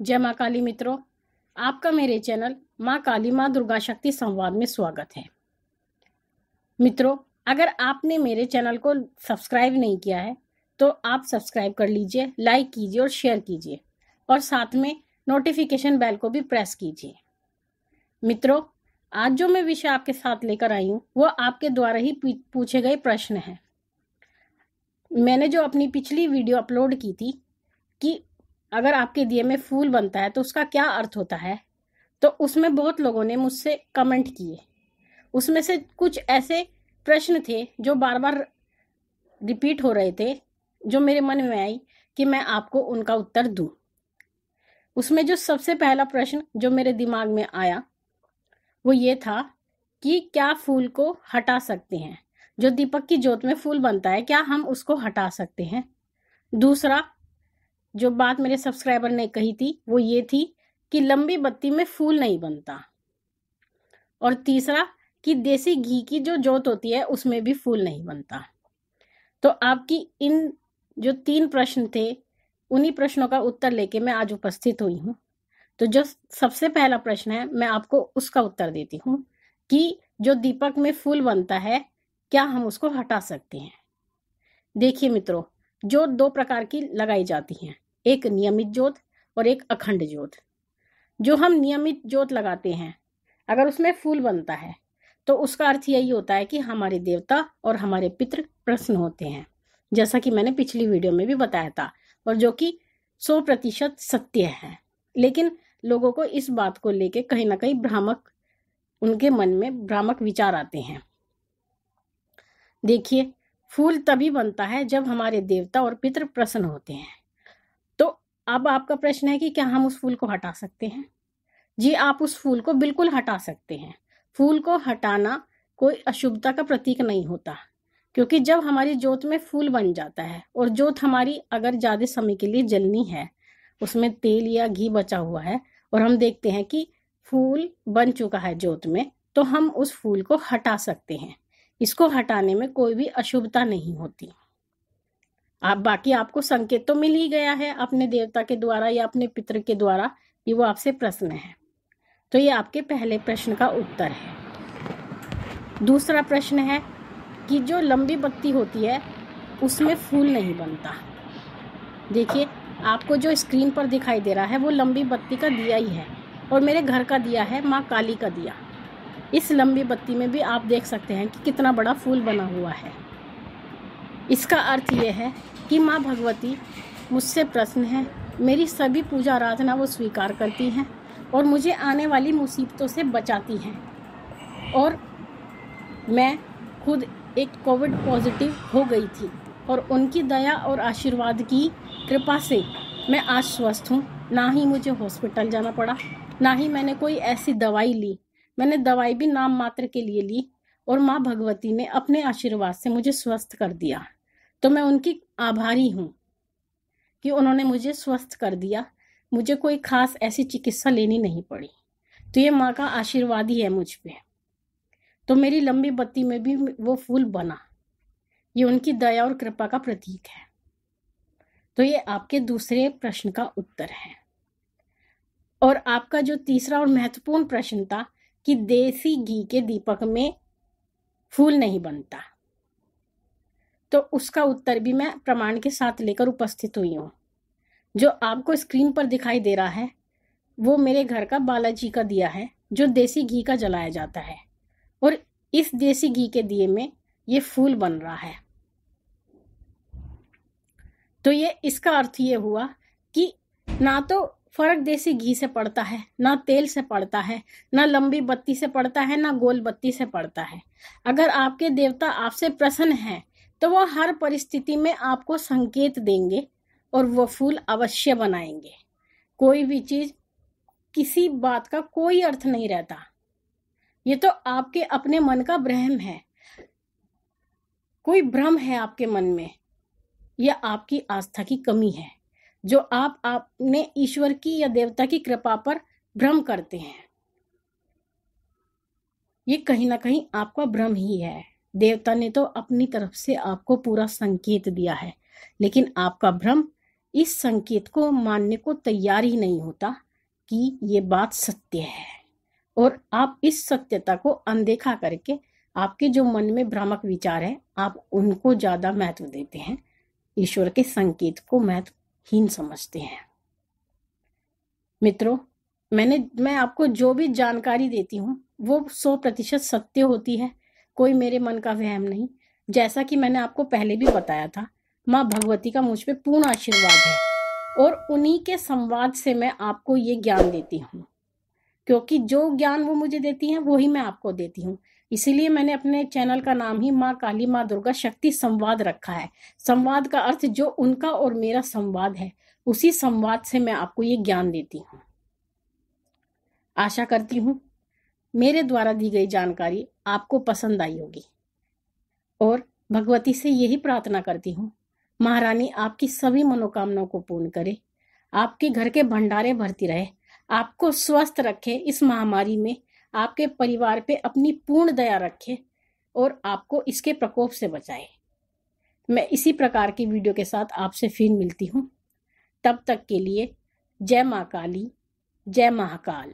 जय माँ काली मित्रों, आपका मेरे चैनल माँ काली माँ दुर्गा शक्ति संवाद में स्वागत है। मित्रों, अगर आपने मेरे चैनल को सब्सक्राइब नहीं किया है तो आप सब्सक्राइब कर लीजिए, लाइक कीजिए और शेयर कीजिए और साथ में नोटिफिकेशन बेल को भी प्रेस कीजिए। मित्रों, आज जो मैं विषय आपके साथ लेकर आई हूँ वो आपके द्वारा ही पूछे गए प्रश्न है। मैंने जो अपनी पिछली वीडियो अपलोड की थी कि अगर आपके दिए में फूल बनता है तो उसका क्या अर्थ होता है, तो उसमें बहुत लोगों ने मुझसे कमेंट किए। उसमें से कुछ ऐसे प्रश्न थे जो बार बार रिपीट हो रहे थे, जो मेरे मन में आई कि मैं आपको उनका उत्तर दूं। उसमें जो सबसे पहला प्रश्न जो मेरे दिमाग में आया वो ये था कि क्या फूल को हटा सकते हैं? जो दीपक की ज्योत में फूल बनता है, क्या हम उसको हटा सकते हैं? दूसरा जो बात मेरे सब्सक्राइबर ने कही थी वो ये थी कि लंबी बत्ती में फूल नहीं बनता। और तीसरा कि देसी घी की जो ज्योत होती है उसमें भी फूल नहीं बनता। तो आपकी इन जो 3 प्रश्न थे, उन्हीं प्रश्नों का उत्तर लेके मैं आज उपस्थित हुई हूँ। तो जो सबसे पहला प्रश्न है मैं आपको उसका उत्तर देती हूँ कि जो दीपक में फूल बनता है क्या हम उसको हटा सकते हैं? देखिए मित्रों, ज्योत 2 प्रकार की लगाई जाती हैं, एक नियमित ज्योत और एक अखंड ज्योत। जो हम नियमित ज्योत लगाते हैं, अगर उसमें फूल बनता है तो उसका अर्थ यही होता है कि हमारे देवता और हमारे पितृ प्रसन्न होते हैं, जैसा कि मैंने पिछली वीडियो में भी बताया था और जो कि 100% सत्य है। लेकिन लोगों को इस बात को लेके कहीं ना कहीं उनके मन में भ्रामक विचार आते हैं। देखिए, फूल तभी बनता है जब हमारे देवता और पितृ प्रसन्न होते हैं। तो अब आपका प्रश्न है कि क्या हम उस फूल को हटा सकते हैं? जी, आप उस फूल को बिल्कुल हटा सकते हैं। फूल को हटाना कोई अशुभता का प्रतीक नहीं होता, क्योंकि जब हमारी ज्योत में फूल बन जाता है और ज्योत हमारी अगर ज्यादा समय के लिए जलनी है, उसमें तेल या घी बचा हुआ है और हम देखते हैं कि फूल बन चुका है ज्योत में, तो हम उस फूल को हटा सकते हैं। इसको हटाने में कोई भी अशुभता नहीं होती। बाकी आपको संकेत तो मिल ही गया है अपने देवता के द्वारा या अपने पितृ के द्वारा, ये वो आपसे प्रश्न है। तो ये आपके पहले प्रश्न का उत्तर है। दूसरा प्रश्न है कि जो लंबी बत्ती होती है उसमें फूल नहीं बनता। देखिए, आपको जो स्क्रीन पर दिखाई दे रहा है वो लंबी बत्ती का दिया ही है और मेरे घर का दिया है, माँ काली का दिया। इस लंबी बत्ती में भी आप देख सकते हैं कि कितना बड़ा फूल बना हुआ है। इसका अर्थ ये है कि माँ भगवती मुझसे प्रसन्न है, मेरी सभी पूजा आराधना वो स्वीकार करती हैं और मुझे आने वाली मुसीबतों से बचाती हैं। और मैं खुद एक कोविड पॉजिटिव हो गई थी और उनकी दया और आशीर्वाद की कृपा से मैं आज स्वस्थ हूँ। ना ही मुझे हॉस्पिटल जाना पड़ा, ना ही मैंने कोई ऐसी दवाई ली। मैंने दवाई भी नाम मात्र के लिए ली और माँ भगवती ने अपने आशीर्वाद से मुझे स्वस्थ कर दिया। तो मैं उनकी आभारी हूँ कि उन्होंने मुझे स्वस्थ कर दिया। मुझे कोई खास ऐसी चिकित्सा लेनी नहीं पड़ी। तो ये माँ का आशीर्वाद ही है मुझ पे। तो मेरी लंबी बत्ती में भी वो फूल बना, ये उनकी दया और कृपा का प्रतीक है। तो ये आपके दूसरे प्रश्न का उत्तर है। और आपका जो तीसरा और महत्वपूर्ण प्रश्न था कि देसी घी के दीपक में फूल नहीं बनता, तो उसका उत्तर भी मैं प्रमाण के साथ लेकर उपस्थित हुई हूँ। जो आपको स्क्रीन पर दिखाई दे रहा है वो मेरे घर का बालाजी का दिया है, जो देसी घी का जलाया जाता है और इस देसी घी के दिए में ये फूल बन रहा है। तो ये इसका अर्थ ये हुआ कि ना तो फर्क देसी घी से पड़ता है, ना तेल से पड़ता है, ना लंबी बत्ती से पड़ता है, ना गोल बत्ती से पड़ता है। अगर आपके देवता आपसे प्रसन्न हैं तो वो हर परिस्थिति में आपको संकेत देंगे और वो फूल अवश्य बनाएंगे। कोई भी चीज, किसी बात का कोई अर्थ नहीं रहता। ये तो आपके अपने मन का भ्रम है, कोई भ्रम है आपके मन में, या आपकी आस्था की कमी है जो आपने ईश्वर की या देवता की कृपा पर भ्रम करते हैं। ये कहीं ना कहीं आपका भ्रम ही है। देवता ने तो अपनी तरफ से आपको पूरा संकेत दिया है, लेकिन आपका भ्रम इस संकेत को मानने को तैयार ही नहीं होता कि ये बात सत्य है, और आप इस सत्यता को अनदेखा करके आपके जो मन में भ्रामक विचार है आप उनको ज्यादा महत्व देते हैं, ईश्वर के संकेत को महत्वहीन समझते हैं। मित्रों, मैं आपको जो भी जानकारी देती हूँ वो 100% सत्य होती है, कोई मेरे मन का वहम नहीं। जैसा कि मैंने आपको पहले भी बताया था, माँ भगवती का मुझ पे पूर्ण आशीर्वाद है और उन्हीं के संवाद से मैं आपको ये ज्ञान देती हूँ, क्योंकि जो ज्ञान वो मुझे देती हैं वही मैं आपको देती हूँ। इसीलिए मैंने अपने चैनल का नाम ही माँ काली माँ दुर्गा शक्ति संवाद रखा है। संवाद का अर्थ जो उनका और मेरा संवाद है, उसी संवाद से मैं आपको ये ज्ञान देती हूँ। आशा करती हूँ मेरे द्वारा दी गई जानकारी आपको पसंद आई होगी, और भगवती से यही प्रार्थना करती हूँ, महारानी आपकी सभी मनोकामनाओं को पूर्ण करे, आपके घर के भंडारे भरती रहे, आपको स्वस्थ रखे, इस महामारी में आपके परिवार पे अपनी पूर्ण दया रखे और आपको इसके प्रकोप से बचाए। मैं इसी प्रकार की वीडियो के साथ आपसे फिर मिलती हूँ। तब तक के लिए जय माँ काली, जय महाकाल।